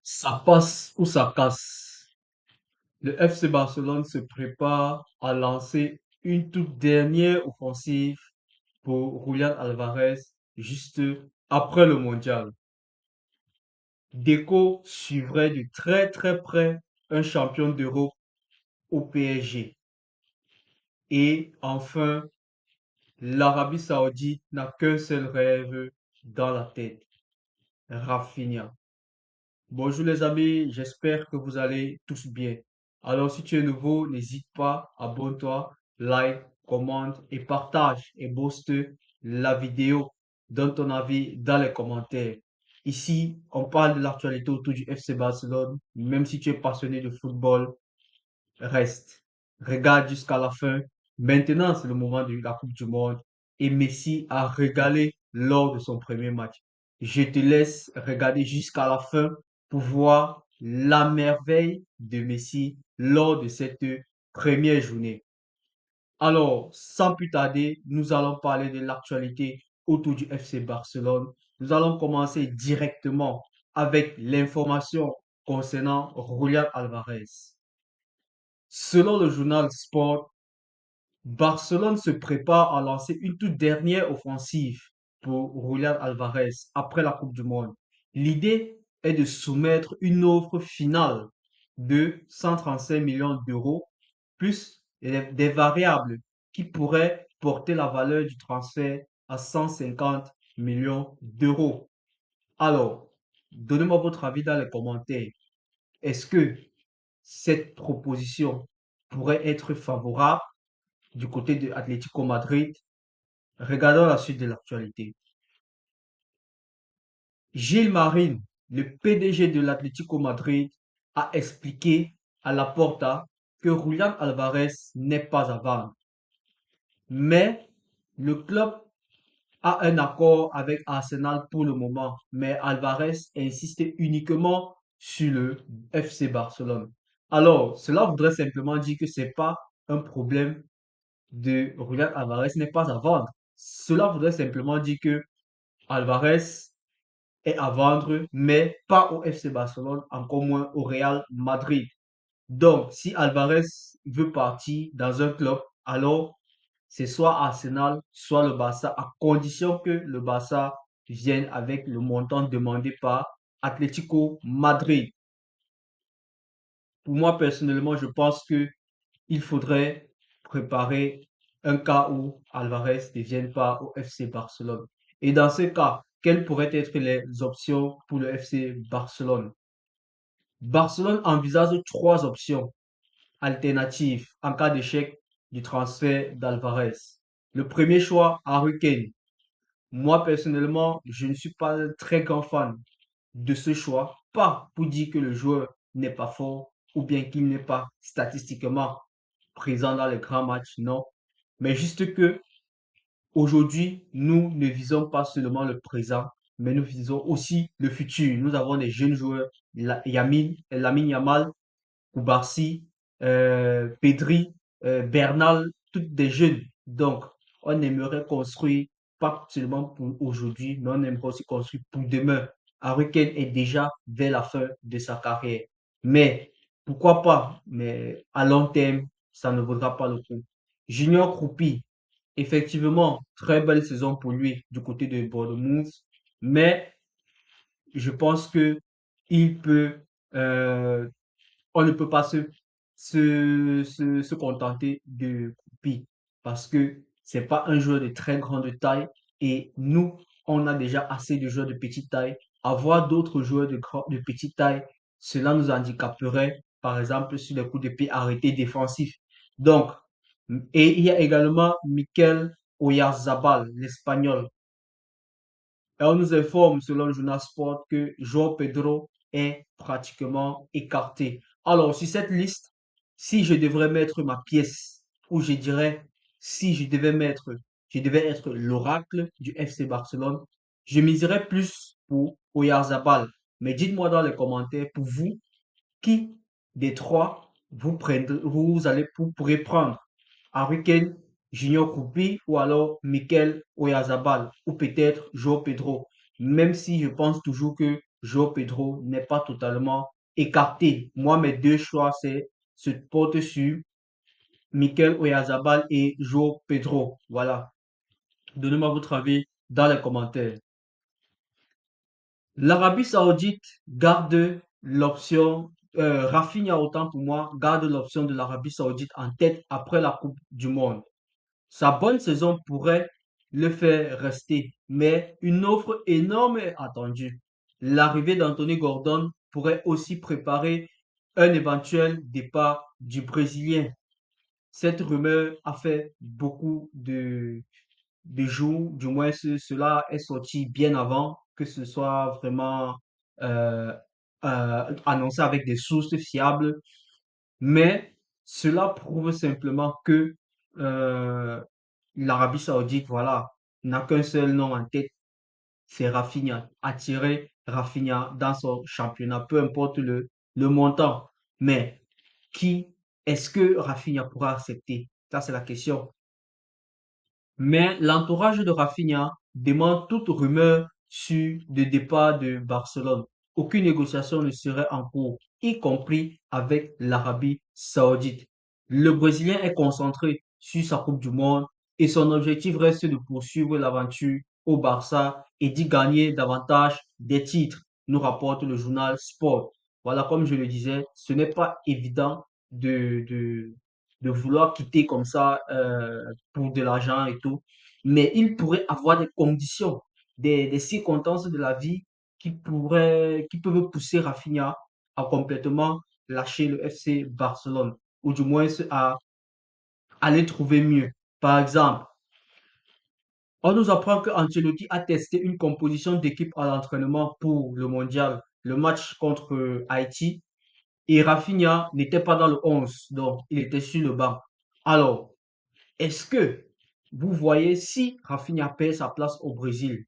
Ça passe ou ça casse. Le FC Barcelone se prépare à lancer une toute dernière offensive pour Julián Alvarez juste après le mondial. Deco suivrait de très très près un champion d'Europe au PSG. Et enfin, l'Arabie Saoudite n'a qu'un seul rêve dans la tête, Rafinha. Bonjour les amis, j'espère que vous allez tous bien. Alors si tu es nouveau, n'hésite pas, abonne-toi, like, commente et partage et booste la vidéo. Donne ton avis dans les commentaires. Ici, on parle de l'actualité autour du FC Barcelone. Même si tu es passionné de football, reste. Regarde jusqu'à la fin. Maintenant, c'est le moment de la Coupe du Monde et Messi a régalé lors de son premier match. Je te laisse regarder jusqu'à la fin pour voir la merveille de Messi lors de cette première journée. Alors, sans plus tarder, nous allons parler de l'actualité autour du FC Barcelone. Nous allons commencer directement avec l'information concernant Julián Alvarez. Selon le journal Sport, Barcelone se prépare à lancer une toute dernière offensive pour Julián Alvarez après la Coupe du Monde. L'idée est de soumettre une offre finale de 135 millions d'euros plus des variables qui pourraient porter la valeur du transfert à 150 millions d'euros. Alors, donnez-moi votre avis dans les commentaires. Est-ce que cette proposition pourrait être favorable du côté de Atlético Madrid? Regardons la suite de l'actualité. Gilles Marine, le PDG de l'Atlético Madrid, a expliqué à Laporta que Julián Alvarez n'est pas à vendre. Mais le club a un accord avec Arsenal pour le moment. Mais Alvarez insiste uniquement sur le FC Barcelone. Alors, cela voudrait simplement dire que c'est pas un problème de Julián Alvarez n'est pas à vendre. Cela voudrait simplement dire que Alvarez est à vendre, mais pas au FC Barcelone, encore moins au Real Madrid. Donc, si Alvarez veut partir dans un club, alors c'est soit Arsenal, soit le Barça, à condition que le Barça vienne avec le montant demandé par Atlético Madrid. Pour moi, personnellement, je pense que il faudrait préparer un cas où Alvarez ne vienne pas au FC Barcelone. Et dans ce cas, quelles pourraient être les options pour le FC Barcelone? Barcelone envisage trois options alternatives en cas d'échec du transfert d'Alvarez. Le premier choix, Harry Kane. Moi, personnellement, je ne suis pas un très grand fan de ce choix. Pas pour dire que le joueur n'est pas fort ou bien qu'il n'est pas statistiquement présent dans les grands matchs, non. Mais juste que aujourd'hui, nous ne visons pas seulement le présent, mais nous visons aussi le futur. Nous avons des jeunes joueurs, Lamine Yamal, Koubarsi, Pedri, Bernal, toutes des jeunes. Donc, on aimerait construire pas seulement pour aujourd'hui, mais on aimerait aussi construire pour demain. Harry Kane est déjà vers la fin de sa carrière. Mais pourquoi pas? Mais à long terme, ça ne vaudra pas le coup. Junior Kroupi, effectivement, très belle saison pour lui du côté de Bournemouth, mais je pense que il peut euh, on ne peut pas se contenter de Coupi parce que c'est pas un joueur de très grande taille et nous, on a déjà assez de joueurs de petite taille. Avoir d'autres joueurs de petite taille, cela nous handicaperait, par exemple, sur les coups de pied arrêtés défensifs. Donc, et il y a également Mikel Oyarzabal, l'Espagnol, et on nous informe, selon le journal Sport, que João Pedro est pratiquement écarté. Alors, sur cette liste, si je devrais mettre ma pièce, ou je dirais, si je devais être l'oracle du FC Barcelone, je miserais plus pour Oyarzabal. Mais dites-moi dans les commentaires, pour vous, qui des trois vous pourrez prendre? Harry Kane, Junior Kroupi ou alors Mikel Oyarzabal ou peut-être João Pedro. Même si je pense toujours que João Pedro n'est pas totalement écarté. Moi, mes deux choix, se portent sur Mikel Oyarzabal et João Pedro. Voilà. Donnez-moi votre avis dans les commentaires. L'Arabie Saoudite garde l'option, Rafinha autant pour moi, garde l'option de l'Arabie Saoudite en tête après la Coupe du Monde. Sa bonne saison pourrait le faire rester, mais une offre énorme est attendue. L'arrivée d'Anthony Gordon pourrait aussi préparer un éventuel départ du Brésilien. Cette rumeur a fait beaucoup de jours, du moins cela est sorti bien avant que ce soit vraiment euh, annoncé avec des sources fiables, mais cela prouve simplement que euh, l'Arabie Saoudite, voilà, n'a qu'un seul nom en tête, c'est Rafinha. Attirer Rafinha dans son championnat, peu importe le montant. Mais qui est-ce que Rafinha pourra accepter? Ça, c'est la question. Mais l'entourage de Rafinha demande toute rumeur sur le départ de Barcelone. Aucune négociation ne serait en cours, y compris avec l'Arabie Saoudite. Le Brésilien est concentré sur sa Coupe du Monde et son objectif reste de poursuivre l'aventure au Barça et d'y gagner davantage des titres, nous rapporte le journal Sport. Voilà, comme je le disais, ce n'est pas évident de, de, de vouloir quitter comme ça pour de l'argent et tout. Mais il pourrait avoir des conditions, des circonstances de la vie qui peuvent pousser Rafinha à complètement lâcher le FC Barcelone, ou du moins à aller trouver mieux. Par exemple, on nous apprend que Ancelotti a testé une composition d'équipe à l'entraînement pour le mondial, le match contre Haïti, et Rafinha n'était pas dans le 11, donc il était sur le banc. Alors, est-ce que vous voyez si Rafinha perd sa place au Brésil,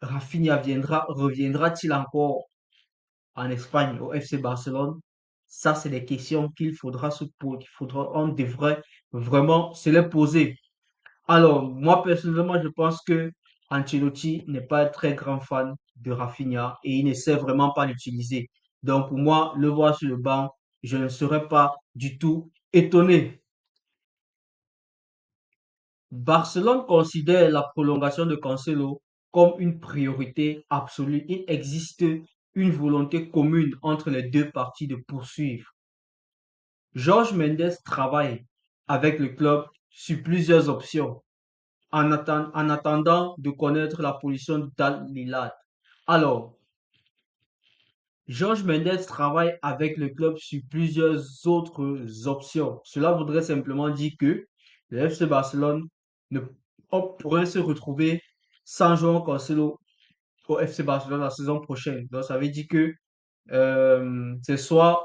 reviendra-t-il encore en Espagne au FC Barcelone? Ça, c'est des questions qu'il faudra se poser, on devrait vraiment se les poser. Alors, moi personnellement, je pense que Ancelotti n'est pas un très grand fan de Rafinha et il ne sait vraiment pas l'utiliser. Donc, pour moi, le voir sur le banc, je ne serais pas du tout étonné. Barcelone considère la prolongation de Cancelo comme une priorité absolue. Il existe une volonté commune entre les deux parties de poursuivre. Jorge Mendes travaille avec le club sur plusieurs options en attendant de connaître la position d'Al Hilal. Alors, Jorge Mendes travaille avec le club sur plusieurs autres options. Cela voudrait simplement dire que le FC Barcelone ne, on pourrait se retrouver sans João Cancelo au FC Barcelone la saison prochaine. Donc, ça veut dire que c'est soit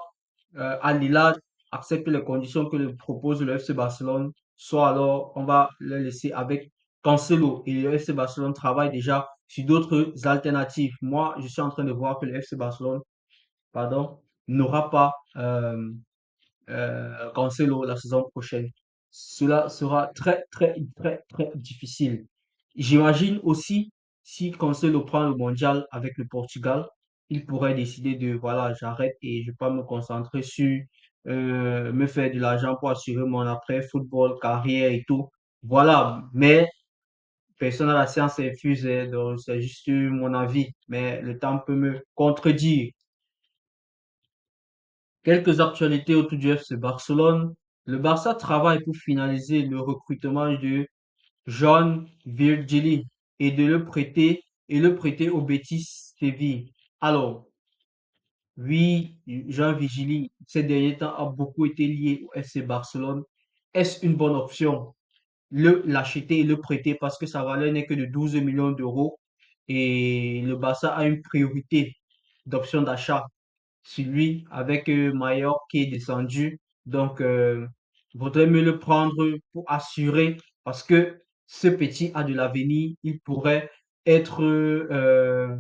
Al Hilal accepte les conditions que le propose le FC Barcelone, soit alors on va le laisser avec Cancelo. Et le FC Barcelone travaille déjà sur d'autres alternatives. Moi, je suis en train de voir que le FC Barcelone, pardon, n'aura pas Cancelo la saison prochaine. Cela sera très, très, très, très difficile. J'imagine aussi, si Cancelo prend le mondial avec le Portugal, il pourrait décider de, voilà, j'arrête et je vais pas me concentrer sur me faire de l'argent pour assurer mon après-football, carrière et tout. Voilà, mais personne n'a la science infuse, hein, donc c'est juste mon avis, mais le temps peut me contredire. Quelques actualités autour du FC Barcelone. Le Barça travaille pour finaliser le recrutement de John Virgili et le prêter au Betis Séville. Alors, oui, Jean Virgili, ces derniers temps, a beaucoup été lié au FC Barcelone. Est-ce une bonne option? L'acheter et le prêter parce que sa valeur n'est que de 12 millions d'euros et le Barça a une priorité d'option d'achat celui avec Mayor qui est descendu. Donc, vaudrait mieux le prendre pour assurer parce que ce petit a de l'avenir. Il pourrait être, euh,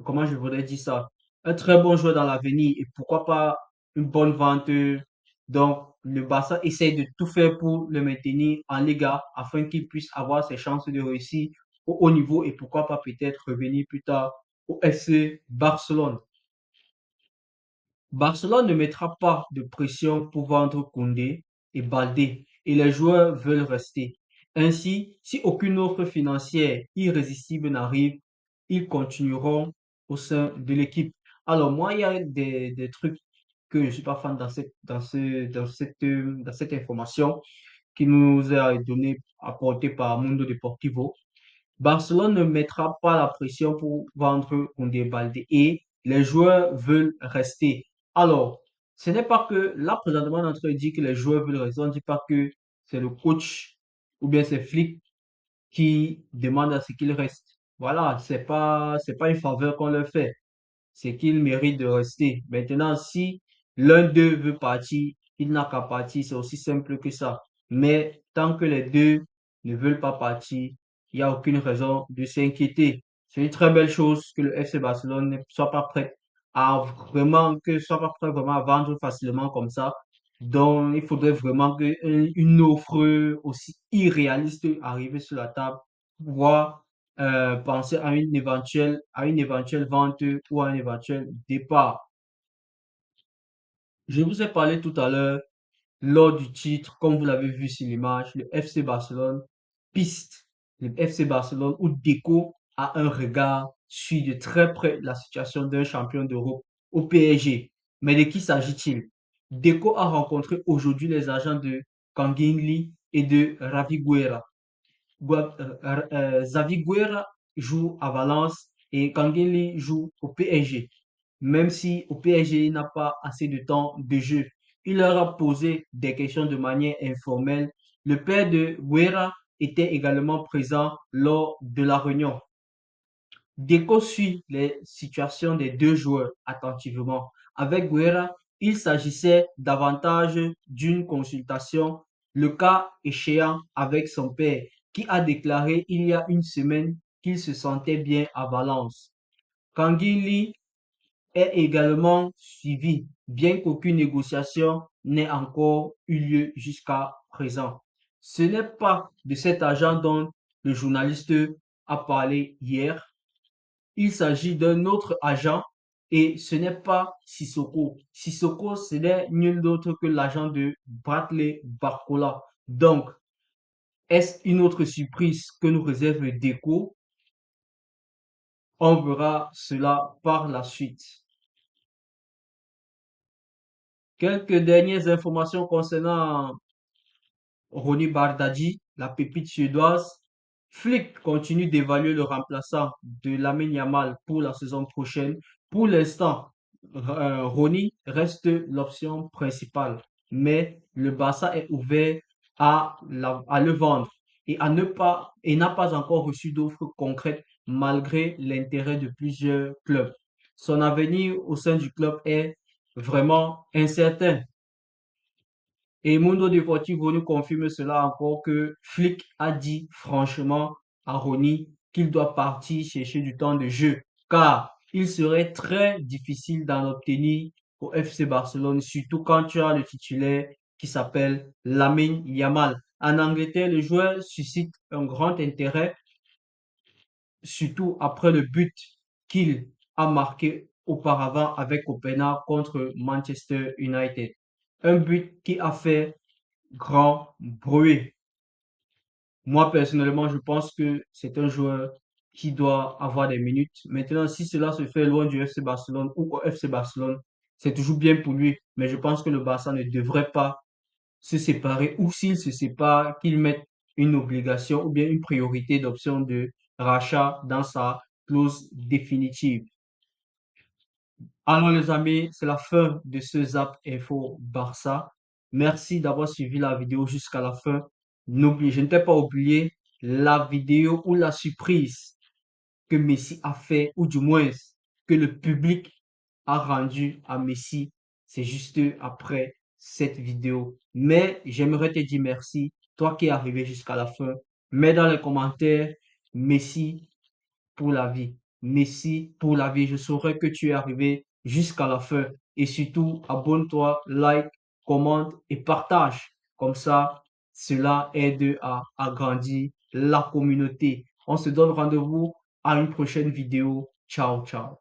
comment je voudrais dire ça, un très bon joueur dans l'avenir et pourquoi pas une bonne vente. Donc, le Barça essaie de tout faire pour le maintenir en Liga afin qu'il puisse avoir ses chances de réussir au haut niveau et pourquoi pas peut-être revenir plus tard au FC Barcelone. Barcelone ne mettra pas de pression pour vendre Koundé et Baldé et les joueurs veulent rester. Ainsi, si aucune offre financière irrésistible n'arrive, ils continueront au sein de l'équipe. Alors moi, il y a des trucs que je suis pas fan dans cette information qui nous est donnée, apportée par Mundo Deportivo. Barcelone ne mettra pas la pression pour vendre Koundé Baldé et les joueurs veulent rester. Alors, ce n'est pas que là, présentement, on est en train de dire que les joueurs veulent rester. On ne dit pas que c'est le coach ou bien c'est Flick qui demande à ce qu'ils restent. Voilà, c'est pas une faveur qu'on leur fait, c'est qu'il mérite de rester. Maintenant, si l'un d'eux veut partir, il n'a qu'à partir, c'est aussi simple que ça. Mais tant que les deux ne veulent pas partir, il n'y a aucune raison de s'inquiéter. C'est une très belle chose que le FC Barcelone ne soit pas prêt que soit pas prêt vraiment à vendre facilement comme ça. Donc, il faudrait vraiment que une offre aussi irréaliste arrive sur la table pour pouvoir penser à une éventuelle vente ou à un éventuel départ. Je vous ai parlé tout à l'heure, lors du titre, comme vous l'avez vu sur l'image, le FC Barcelone piste, le FC Barcelone où Deco a un regard, suit de très près la situation d'un champion d'Europe au PSG. Mais de qui s'agit-il? Deco a rencontré aujourd'hui les agents de Kangin Lee et de Ravi Guerra. Xavi Guerra joue à Valence et Kangin joue au PSG. Même si au PSG, il n'a pas assez de temps de jeu, il leur a posé des questions de manière informelle. Le père de Guerra était également présent lors de la réunion. Deco suit les situations des deux joueurs attentivement. Avec Guerra, il s'agissait davantage d'une consultation, le cas échéant avec son père, qui a déclaré il y a une semaine qu'il se sentait bien à Valence. Kanguili est également suivi, bien qu'aucune négociation n'ait encore eu lieu jusqu'à présent. Ce n'est pas de cet agent dont le journaliste a parlé hier, il s'agit d'un autre agent et ce n'est pas Sissoko. Sissoko, ce n'est nul d'autre que l'agent de Bradley Barcola. Donc, est-ce une autre surprise que nous réserve le déco? On verra cela par la suite. Quelques dernières informations concernant Ronny Bardghji, la pépite suédoise. Flick continue d'évaluer le remplaçant de Lamine Yamal pour la saison prochaine. Pour l'instant, Ronny reste l'option principale, mais le Barça est ouvert à le vendre et n'a pas encore reçu d'offres concrètes malgré l'intérêt de plusieurs clubs. Son avenir au sein du club est vraiment incertain. Et Mundo Deportivo nous confirme cela encore que Flick a dit franchement à Ronny qu'il doit partir chercher du temps de jeu, car il serait très difficile d'en obtenir au FC Barcelone, surtout quand tu as le titulaire qui s'appelle Lamine Yamal. En Angleterre, le joueur suscite un grand intérêt, surtout après le but qu'il a marqué auparavant avec Copenhague contre Manchester United. Un but qui a fait grand bruit. Moi, personnellement, je pense que c'est un joueur qui doit avoir des minutes. Maintenant, si cela se fait loin du FC Barcelone ou au FC Barcelone, c'est toujours bien pour lui. Mais je pense que le Barça ne devrait pas se séparer ou s'il se sépare, qu'il mette une obligation ou bien une priorité d'option de rachat dans sa clause définitive. Alors les amis, c'est la fin de ce Zap Info Barça. Merci d'avoir suivi la vidéo jusqu'à la fin. N'oubliez, je ne t'ai pas oublié la vidéo ou la surprise que Messi a fait, ou du moins que le public a rendu à Messi. C'est juste après cette vidéo. Mais j'aimerais te dire merci, toi qui es arrivé jusqu'à la fin. Mets dans les commentaires Messi pour la vie. Merci pour la vie. Je saurais que tu es arrivé jusqu'à la fin. Et surtout, abonne-toi, like, commente et partage. Comme ça, cela aide à agrandir la communauté. On se donne rendez-vous à une prochaine vidéo. Ciao, ciao.